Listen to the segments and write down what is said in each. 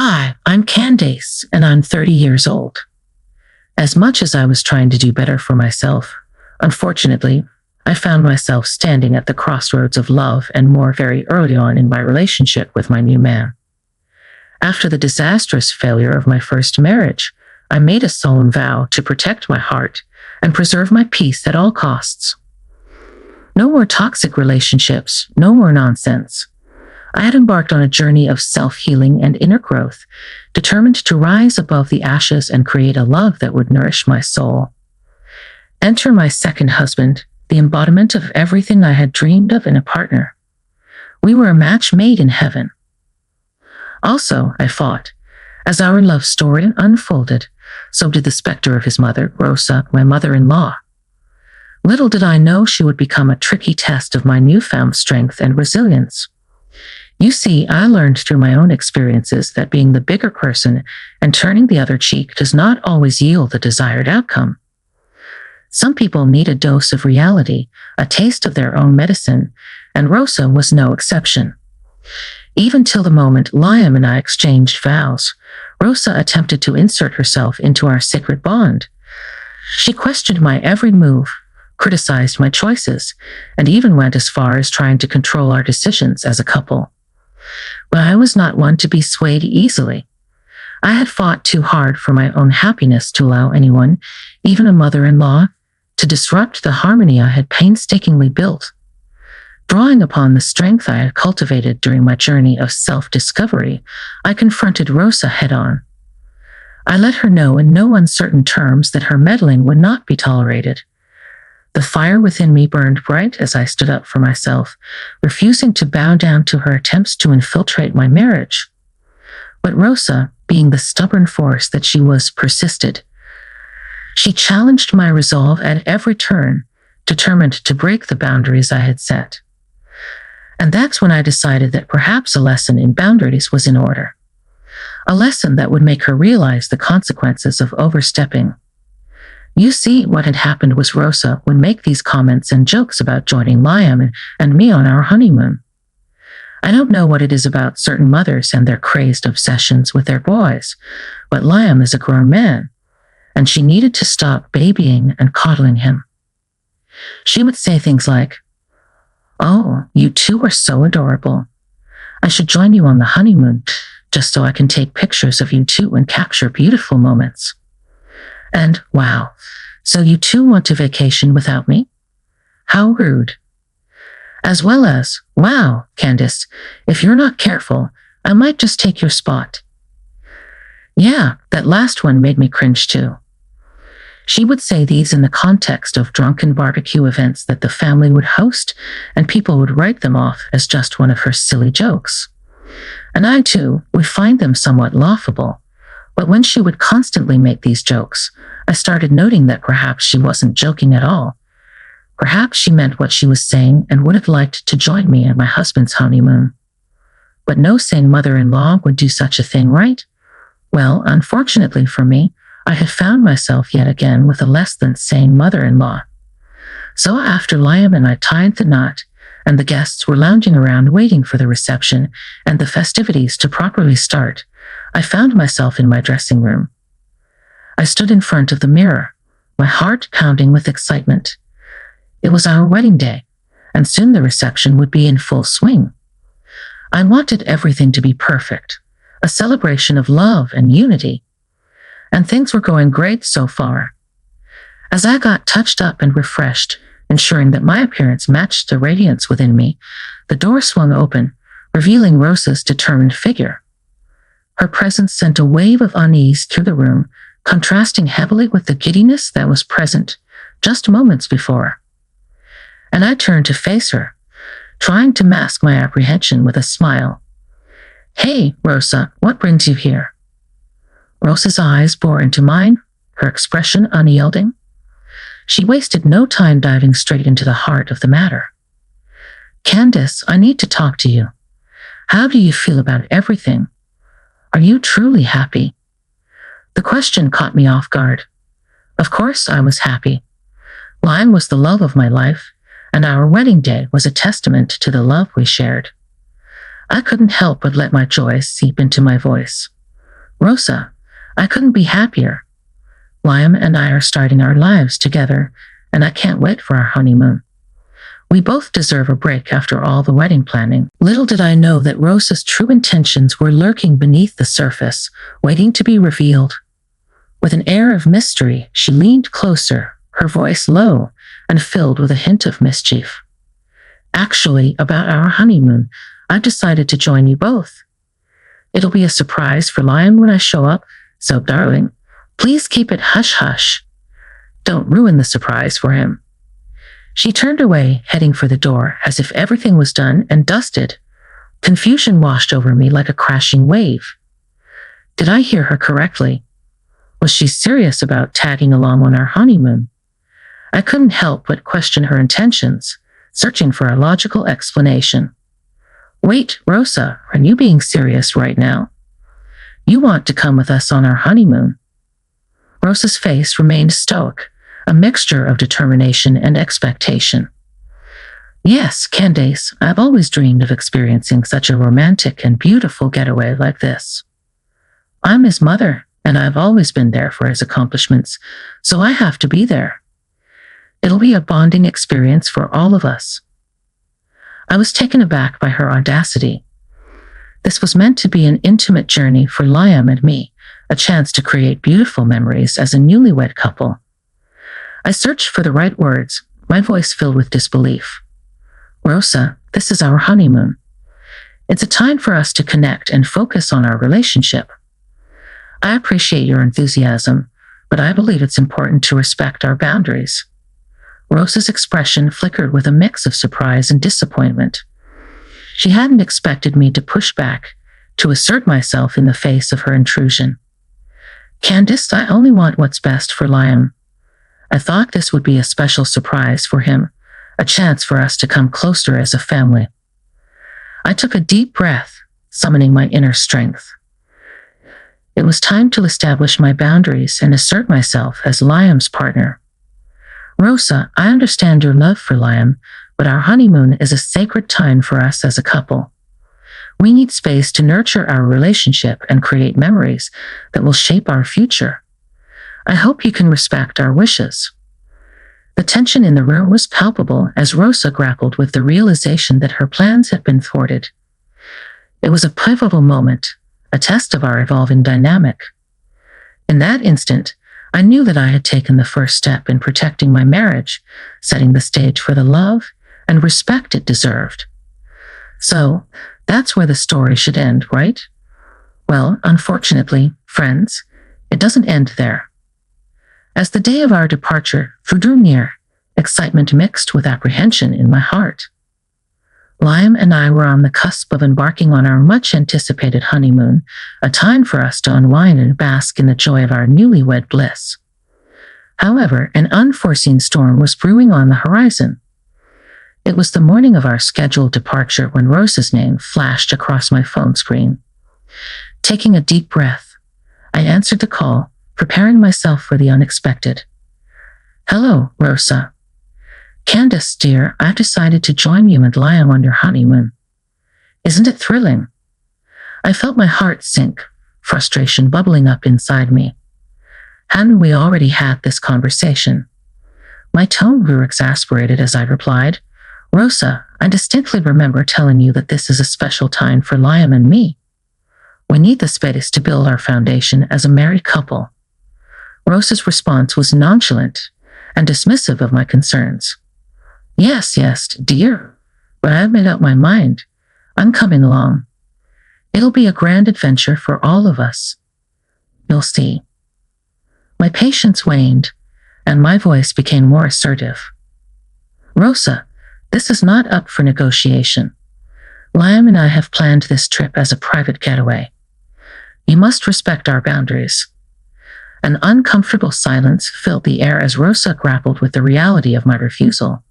Hi, I'm Candace, and I'm 30 years old. As much as I was trying to do better for myself, unfortunately, I found myself standing at the crossroads of love and more very early on in my relationship with my new man. After the disastrous failure of my first marriage, I made a solemn vow to protect my heart and preserve my peace at all costs. No more toxic relationships, no more nonsense. I had embarked on a journey of self-healing and inner growth, determined to rise above the ashes and create a love that would nourish my soul. Enter my second husband, the embodiment of everything I had dreamed of in a partner. We were a match made in heaven. Also, I thought, as our love story unfolded, so did the specter of his mother, Rosa, my mother-in-law. Little did I know she would become a tricky test of my newfound strength and resilience. You see, I learned through my own experiences that being the bigger person and turning the other cheek does not always yield the desired outcome. Some people need a dose of reality, a taste of their own medicine, and Rosa was no exception. Even till the moment Liam and I exchanged vows, Rosa attempted to insert herself into our sacred bond. She questioned my every move, criticized my choices, and even went as far as trying to control our decisions as a couple. But I was not one to be swayed easily. I had fought too hard for my own happiness to allow anyone, even a mother-in-law, to disrupt the harmony I had painstakingly built. Drawing upon the strength I had cultivated during my journey of self-discovery, I confronted Rosa head-on. I let her know in no uncertain terms that her meddling would not be tolerated. The fire within me burned bright as I stood up for myself, refusing to bow down to her attempts to infiltrate my marriage. But Rosa, being the stubborn force that she was, persisted. She challenged my resolve at every turn, determined to break the boundaries I had set. And that's when I decided that perhaps a lesson in boundaries was in order. A lesson that would make her realize the consequences of overstepping. You see, what had happened was Rosa would make these comments and jokes about joining Liam and me on our honeymoon. I don't know what it is about certain mothers and their crazed obsessions with their boys, but Liam is a grown man, and she needed to stop babying and coddling him. She would say things like, "Oh, you two are so adorable. I should join you on the honeymoon, just so I can take pictures of you two and capture beautiful moments." And, "Wow, so you two want to vacation without me? How rude." As well as, "Wow, Candace, if you're not careful, I might just take your spot." Yeah, that last one made me cringe too. She would say these in the context of drunken barbecue events that the family would host, and people would write them off as just one of her silly jokes. And I too would find them somewhat laughable. But when she would constantly make these jokes, I started noting that perhaps she wasn't joking at all. Perhaps she meant what she was saying and would have liked to join me at my husband's honeymoon. But no sane mother-in-law would do such a thing, right? Well, unfortunately for me, I had found myself yet again with a less than sane mother-in-law. So after Liam and I tied the knot, and the guests were lounging around waiting for the reception and the festivities to properly start, I found myself in my dressing room. I stood in front of the mirror, my heart pounding with excitement. It was our wedding day, and soon the reception would be in full swing. I wanted everything to be perfect, a celebration of love and unity. And things were going great so far. As I got touched up and refreshed, ensuring that my appearance matched the radiance within me, the door swung open, revealing Rosa's determined figure. Her presence sent a wave of unease through the room, contrasting heavily with the giddiness that was present just moments before. And I turned to face her, trying to mask my apprehension with a smile. "Hey, Rosa, what brings you here?" Rosa's eyes bore into mine, her expression unyielding. She wasted no time diving straight into the heart of the matter. "Candace, I need to talk to you. How do you feel about everything? Are you truly happy?" The question caught me off guard. Of course I was happy. Liam was the love of my life, and our wedding day was a testament to the love we shared. I couldn't help but let my joy seep into my voice. Rosa, I couldn't be happier. Liam and I are starting our lives together, and I can't wait for our honeymoon. We both deserve a break after all the wedding planning. Little did I know that Rosa's true intentions were lurking beneath the surface, waiting to be revealed. With an air of mystery, she leaned closer, her voice low and filled with a hint of mischief. Actually, about our honeymoon, I've decided to join you both. It'll be a surprise for Lion when I show up, so darling, please keep it hush-hush. Don't ruin the surprise for him. She turned away, heading for the door, as if everything was done and dusted. Confusion washed over me like a crashing wave. Did I hear her correctly? Was she serious about tagging along on our honeymoon? I couldn't help but question her intentions, searching for a logical explanation. Wait, Rosa, are you being serious right now? You want to come with us on our honeymoon? Rosa's face remained stoic, a mixture of determination and expectation. Yes, Candace, I've always dreamed of experiencing such a romantic and beautiful getaway like this. I'm his mother, and I've always been there for his accomplishments, so I have to be there. It'll be a bonding experience for all of us. I was taken aback by her audacity. This was meant to be an intimate journey for Liam and me, a chance to create beautiful memories as a newlywed couple. I searched for the right words, my voice filled with disbelief. Rosa, this is our honeymoon. It's a time for us to connect and focus on our relationship. I appreciate your enthusiasm, but I believe it's important to respect our boundaries. Rosa's expression flickered with a mix of surprise and disappointment. She hadn't expected me to push back, to assert myself in the face of her intrusion. Candace, I only want what's best for Liam. I thought this would be a special surprise for him, a chance for us to come closer as a family. I took a deep breath, summoning my inner strength. It was time to establish my boundaries and assert myself as Liam's partner. Rosa, I understand your love for Liam, but our honeymoon is a sacred time for us as a couple. We need space to nurture our relationship and create memories that will shape our future. I hope you can respect our wishes. The tension in the room was palpable as Rosa grappled with the realization that her plans had been thwarted. It was a pivotal moment, a test of our evolving dynamic. In that instant, I knew that I had taken the first step in protecting my marriage, setting the stage for the love and respect it deserved. So, that's where the story should end, right? Well, unfortunately, friends, it doesn't end there. As the day of our departure drew near, excitement mixed with apprehension in my heart. Liam and I were on the cusp of embarking on our much-anticipated honeymoon, a time for us to unwind and bask in the joy of our newlywed bliss. However, an unforeseen storm was brewing on the horizon. It was the morning of our scheduled departure when Rosa's name flashed across my phone screen. Taking a deep breath, I answered the call, preparing myself for the unexpected. Hello, Rosa. Candace, dear, I've decided to join you and Liam on your honeymoon. Isn't it thrilling? I felt my heart sink, frustration bubbling up inside me. Hadn't we already had this conversation? My tone grew exasperated as I replied, Rosa, I distinctly remember telling you that this is a special time for Liam and me. We need the space to build our foundation as a married couple. Rosa's response was nonchalant and dismissive of my concerns. Yes, dear, but I've made up my mind. I'm coming along. It'll be a grand adventure for all of us. You'll see. My patience waned, and my voice became more assertive. Rosa, this is not up for negotiation. Liam and I have planned this trip as a private getaway. You must respect our boundaries. An uncomfortable silence filled the air as Rosa grappled with the reality of my refusal.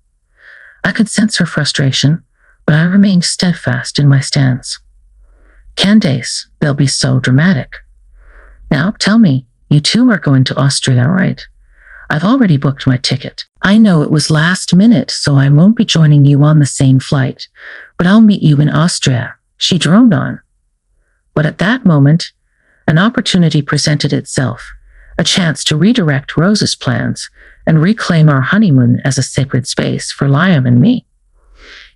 I could sense her frustration, but I remained steadfast in my stance. Candace, they'll be so dramatic. Now, tell me, you two are going to Austria, right? I've already booked my ticket. I know it was last minute, so I won't be joining you on the same flight, but I'll meet you in Austria, she droned on. But at that moment, An opportunity presented itself, a chance to redirect Rose's plans and reclaim our honeymoon as a sacred space for Liam and me.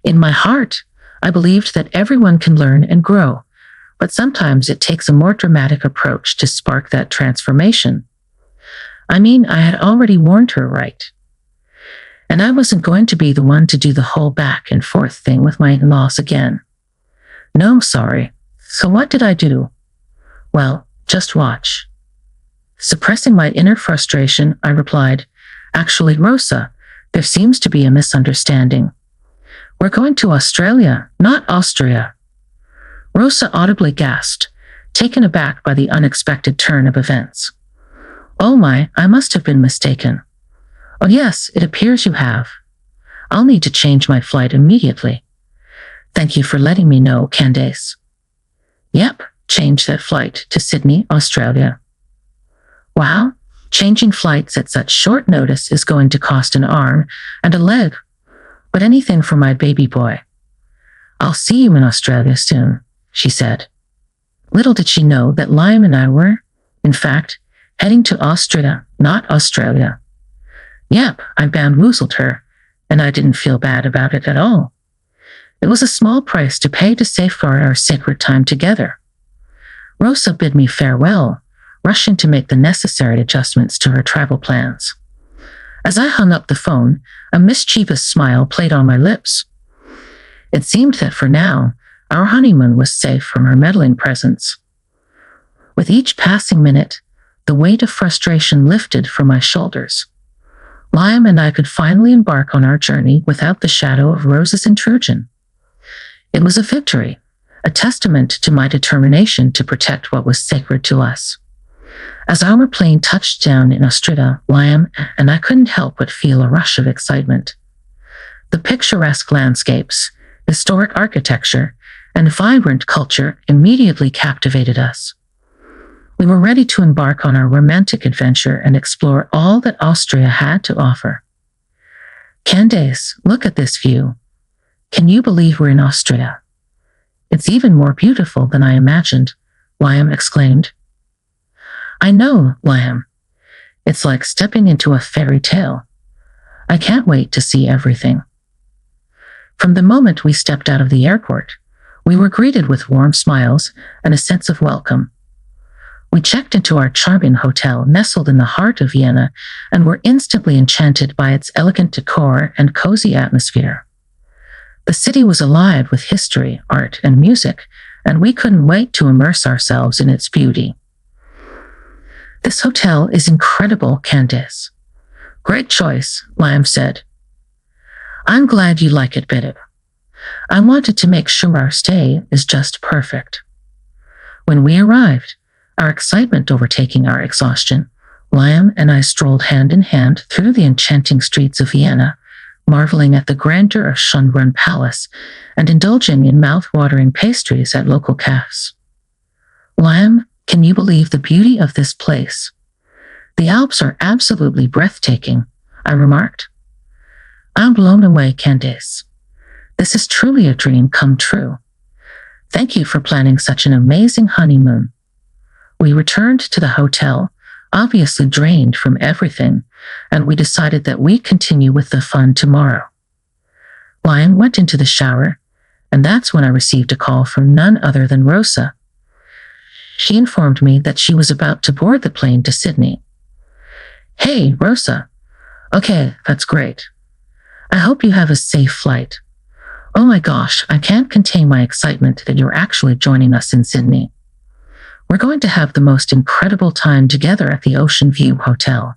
In my heart, I believed that everyone can learn and grow, but sometimes it takes a more dramatic approach to spark that transformation. I mean, I had already warned her, right? And I wasn't going to be the one to do the whole back and forth thing with my in-laws again. No, sorry. So what did I do? Well, just watch. Suppressing my inner frustration, I replied, "Actually, Rosa, there seems to be a misunderstanding. We're going to Australia, not Austria." Rosa audibly gasped, taken aback by the unexpected turn of events. "Oh my, I must have been mistaken." "Oh yes, it appears you have. I'll need to change my flight immediately. Thank you for letting me know, Candace." "Yep, change that flight to Sydney, Australia." "Wow, changing flights at such short notice is going to cost an arm and a leg, but anything for my baby boy. I'll see you in Australia soon," she said. Little did she know that Liam and I were, in fact, heading to Austria, not Australia. Yep, I bamboozled her, and I didn't feel bad about it at all. It was a small price to pay to safeguard our sacred time together. Rosa bid me farewell, rushing to make the necessary adjustments to her travel plans. As I hung up the phone, a mischievous smile played on my lips. It seemed that for now, our honeymoon was safe from her meddling presence. With each passing minute, the weight of frustration lifted from my shoulders. Liam and I could finally embark on our journey without the shadow of Rose's intrusion. It was a victory, a testament to my determination to protect what was sacred to us. As our plane touched down in Australia, Liam and I couldn't help but feel a rush of excitement. The picturesque landscapes, historic architecture, and vibrant culture immediately captivated us. We were ready to embark on our romantic adventure and explore all that Austria had to offer. "Candace, look at this view. Can you believe we're in Austria? It's even more beautiful than I imagined," Liam exclaimed. "I know, Liam. It's like stepping into a fairy tale. I can't wait to see everything." From the moment we stepped out of the airport, we were greeted with warm smiles and a sense of welcome. We checked into our charming hotel nestled in the heart of Vienna and were instantly enchanted by its elegant decor and cozy atmosphere. The city was alive with history, art, and music, and we couldn't wait to immerse ourselves in its beauty. "This hotel is incredible, Candace." "Great choice," Liam said. "I'm glad you like it, babe. I wanted to make sure our stay is just perfect." When we arrived, our excitement overtaking our exhaustion, Liam and I strolled hand in hand through the enchanting streets of Vienna, marveling at the grandeur of Schönbrunn Palace and indulging in mouth-watering pastries at local cafes. "Liam, can you believe the beauty of this place? The Alps are absolutely breathtaking," I remarked. "I'm blown away, Candace. This is truly a dream come true. Thank you for planning such an amazing honeymoon." We returned to the hotel, obviously drained from everything, and we decided that we'd continue with the fun tomorrow. Liam went into the shower, and that's when I received a call from none other than Rosa. She informed me that she was about to board the plane to Sydney. "Hey, Rosa. Okay, that's great. I hope you have a safe flight. Oh my gosh, I can't contain my excitement that you're actually joining us in Sydney. We're going to have the most incredible time together at the Ocean View Hotel.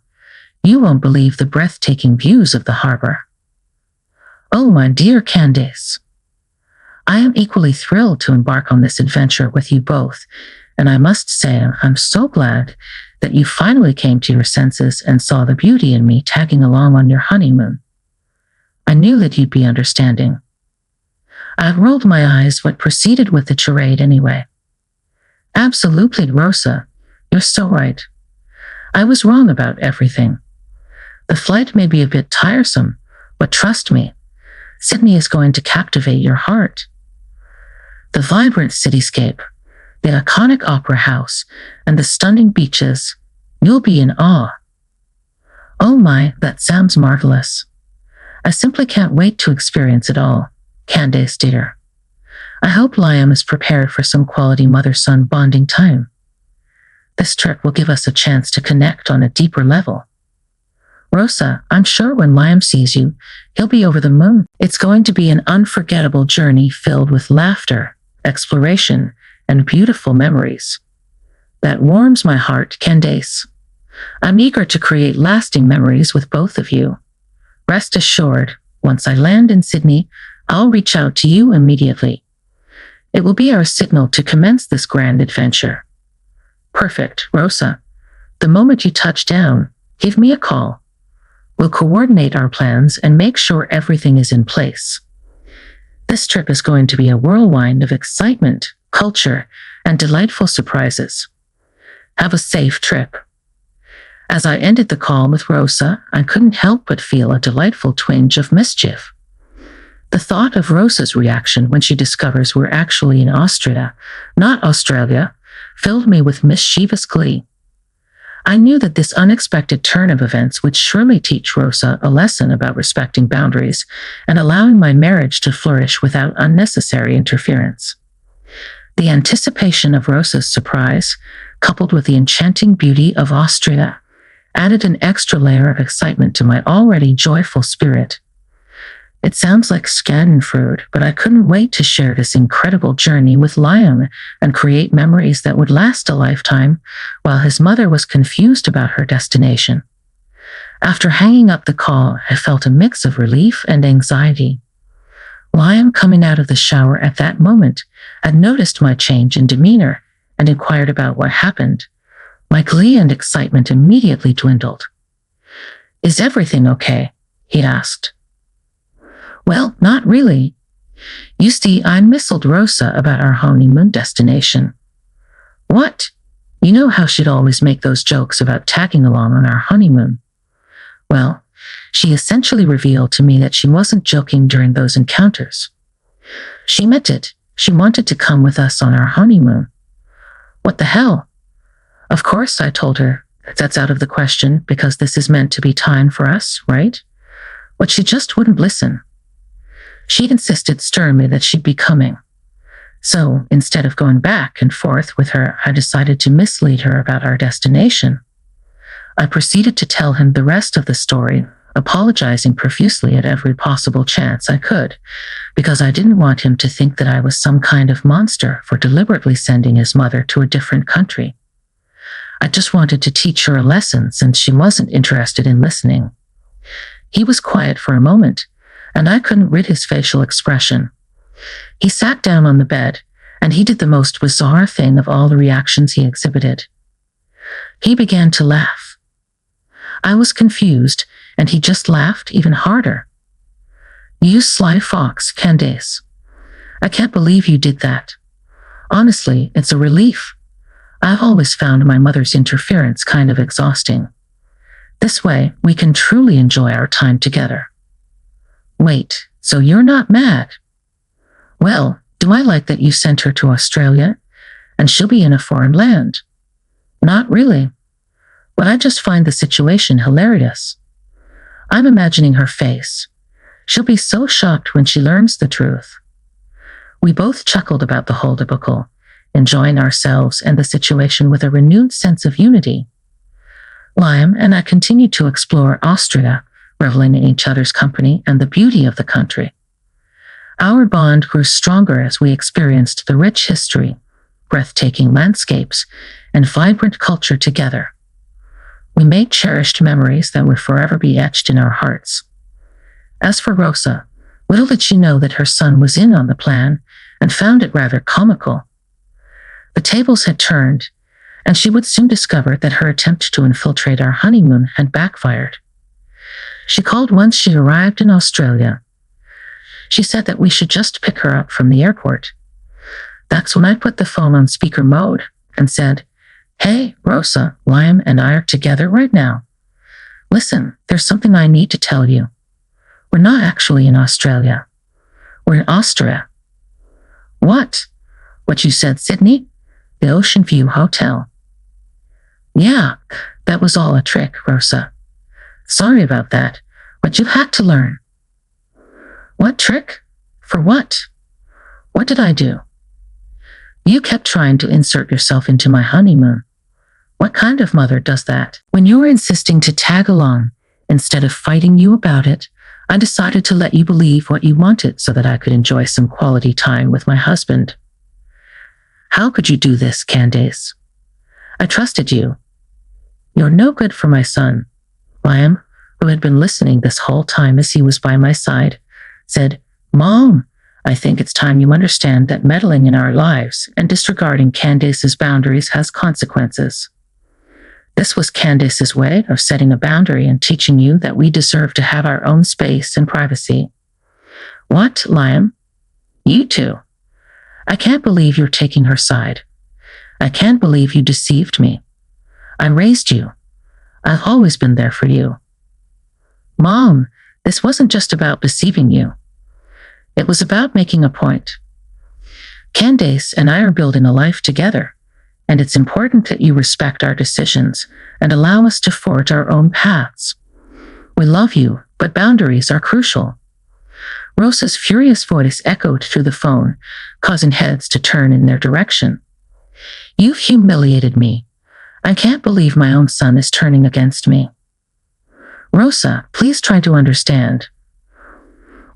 You won't believe the breathtaking views of the harbor." "Oh, my dear Candace. I am equally thrilled to embark on this adventure with you both, and I must say I'm so glad that you finally came to your senses and saw the beauty in me tagging along on your honeymoon. I knew that you'd be understanding." I rolled my eyes but proceeded with the charade anyway. "Absolutely, Rosa. You're so right. I was wrong about everything. The flight may be a bit tiresome, but trust me, Sydney is going to captivate your heart. The vibrant cityscape, the iconic opera house, and the stunning beaches. You'll be in awe. Oh my, that sounds marvelous. I simply can't wait to experience it all, Candace dear. I hope Liam is prepared for some quality mother-son bonding time. This trip will give us a chance to connect on a deeper level. Rosa, I'm sure when Liam sees you, he'll be over the moon. It's going to be an unforgettable journey filled with laughter, exploration, and beautiful memories. That warms my heart, Candace. I'm eager to create lasting memories with both of you. Rest assured, once I land in Sydney, I'll reach out to you immediately. It will be our signal to commence this grand adventure. Perfect, Rosa. The moment you touch down, give me a call. We'll coordinate our plans and make sure everything is in place. This trip is going to be a whirlwind of excitement, culture, and delightful surprises. Have a safe trip. As I ended the call with Rosa, I couldn't help but feel a delightful twinge of mischief. The thought of Rosa's reaction when she discovers we're actually in Austria, not Australia, filled me with mischievous glee. I knew that this unexpected turn of events would surely teach Rosa a lesson about respecting boundaries and allowing my marriage to flourish without unnecessary interference. The anticipation of Rosa's surprise, coupled with the enchanting beauty of Austria, added an extra layer of excitement to my already joyful spirit. It sounds like Schadenfreude, but I couldn't wait to share this incredible journey with Liam and create memories that would last a lifetime, while his mother was confused about her destination. After hanging up the call, I felt a mix of relief and anxiety. Liam, coming out of the shower at that moment, had noticed my change in demeanor and inquired about what happened. My glee and excitement immediately dwindled. "Is everything okay?" he asked. "Well, not really. You see, I missiled Rosa about our honeymoon destination." "What? You know how she'd always make those jokes about tagging along on our honeymoon." "Well, she essentially revealed to me that she wasn't joking during those encounters. She meant it. She wanted to come with us on our honeymoon." "What the hell?" "Of course," I told her, "that's out of the question because this is meant to be time for us, right?" But she just wouldn't listen. She insisted sternly that she'd be coming. So, instead of going back and forth with her, I decided to mislead her about our destination. I proceeded to tell him the rest of the story, apologizing profusely at every possible chance I could, because I didn't want him to think that I was some kind of monster for deliberately sending his mother to a different country. I just wanted to teach her a lesson since she wasn't interested in listening. He was quiet for a moment, and I couldn't read his facial expression. He sat down on the bed, and he did the most bizarre thing of all the reactions he exhibited. He began to laugh. I was confused, and he just laughed even harder. "You sly fox, Candace. I can't believe you did that. Honestly, it's a relief. I've always found my mother's interference kind of exhausting. This way, we can truly enjoy our time together." "Wait, so you're not mad?" "Well, do I like that you sent her to Australia? And she'll be in a foreign land?" "Not really. But I just find the situation hilarious. I'm imagining her face. She'll be so shocked when she learns the truth." We both chuckled about the whole debacle, enjoying ourselves and the situation with a renewed sense of unity. Liam and I continued to explore Austria, reveling in each other's company and the beauty of the country. Our bond grew stronger as we experienced the rich history, breathtaking landscapes, and vibrant culture together. We made cherished memories that would forever be etched in our hearts. As for Rosa, little did she know that her son was in on the plan and found it rather comical. The tables had turned, and she would soon discover that her attempt to infiltrate our honeymoon had backfired. She called once she arrived in Australia. She said that we should just pick her up from the airport. That's when I put the phone on speaker mode and said, "Hey, Rosa, Liam and I are together right now. Listen, there's something I need to tell you. We're not actually in Australia. We're in Austria." "What? What you said, Sydney? the Ocean View Hotel. Yeah, that was all a trick, Rosa. Sorry about that, but you had to learn. What trick? For what? What did I do? You kept trying to insert yourself into my honeymoon. What kind of mother does that? When you were insisting to tag along, instead of fighting you about it, I decided to let you believe what you wanted so that I could enjoy some quality time with my husband. How could you do this, Candace? I trusted you. You're no good for my son. Liam, who had been listening this whole time as he was by my side, said, Mom, I think it's time you understand that meddling in our lives and disregarding Candace's boundaries has consequences. This was Candace's way of setting a boundary and teaching you that we deserve to have our own space and privacy. What, Liam? You too. I can't believe you're taking her side. I can't believe you deceived me. I raised you. I've always been there for you. Mom, this wasn't just about deceiving you. It was about making a point. Candace and I are building a life together, and it's important that you respect our decisions and allow us to forge our own paths. We love you, but boundaries are crucial. Rosa's furious voice echoed through the phone, causing heads to turn in their direction. You've humiliated me. I can't believe my own son is turning against me. Rosa, please try to understand.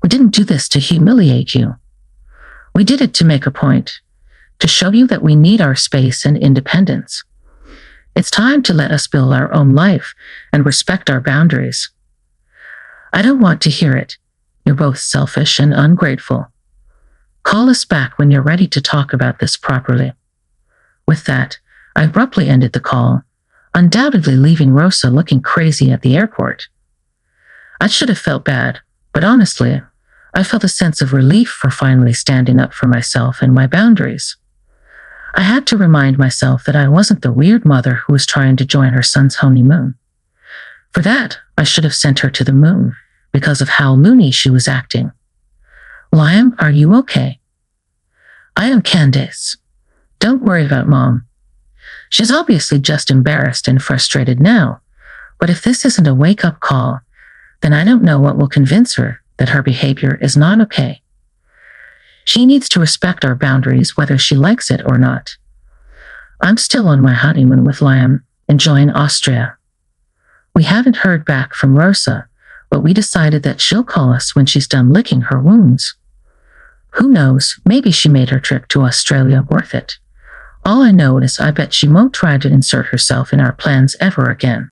We didn't do this to humiliate you. We did it to make a point, to show you that we need our space and independence. It's time to let us build our own life and respect our boundaries. I don't want to hear it. You're both selfish and ungrateful. Call us back when you're ready to talk about this properly. With that, I abruptly ended the call, undoubtedly leaving Rosa looking crazy at the airport. I should have felt bad, but honestly, I felt a sense of relief for finally standing up for myself and my boundaries. I had to remind myself that I wasn't the weird mother who was trying to join her son's honeymoon. For that, I should have sent her to the moon because of how loony she was acting. Liam, are you okay? I am Candace. Don't worry about Mom. She's obviously just embarrassed and frustrated now, but if this isn't a wake-up call, then I don't know what will convince her that her behavior is not okay. She needs to respect our boundaries whether she likes it or not. I'm still on my honeymoon with Liam, enjoying Austria. We haven't heard back from Rosa, but we decided that she'll call us when she's done licking her wounds. Who knows, maybe she made her trip to Australia worth it. All I know is I bet she won't try to insert herself in our plans ever again.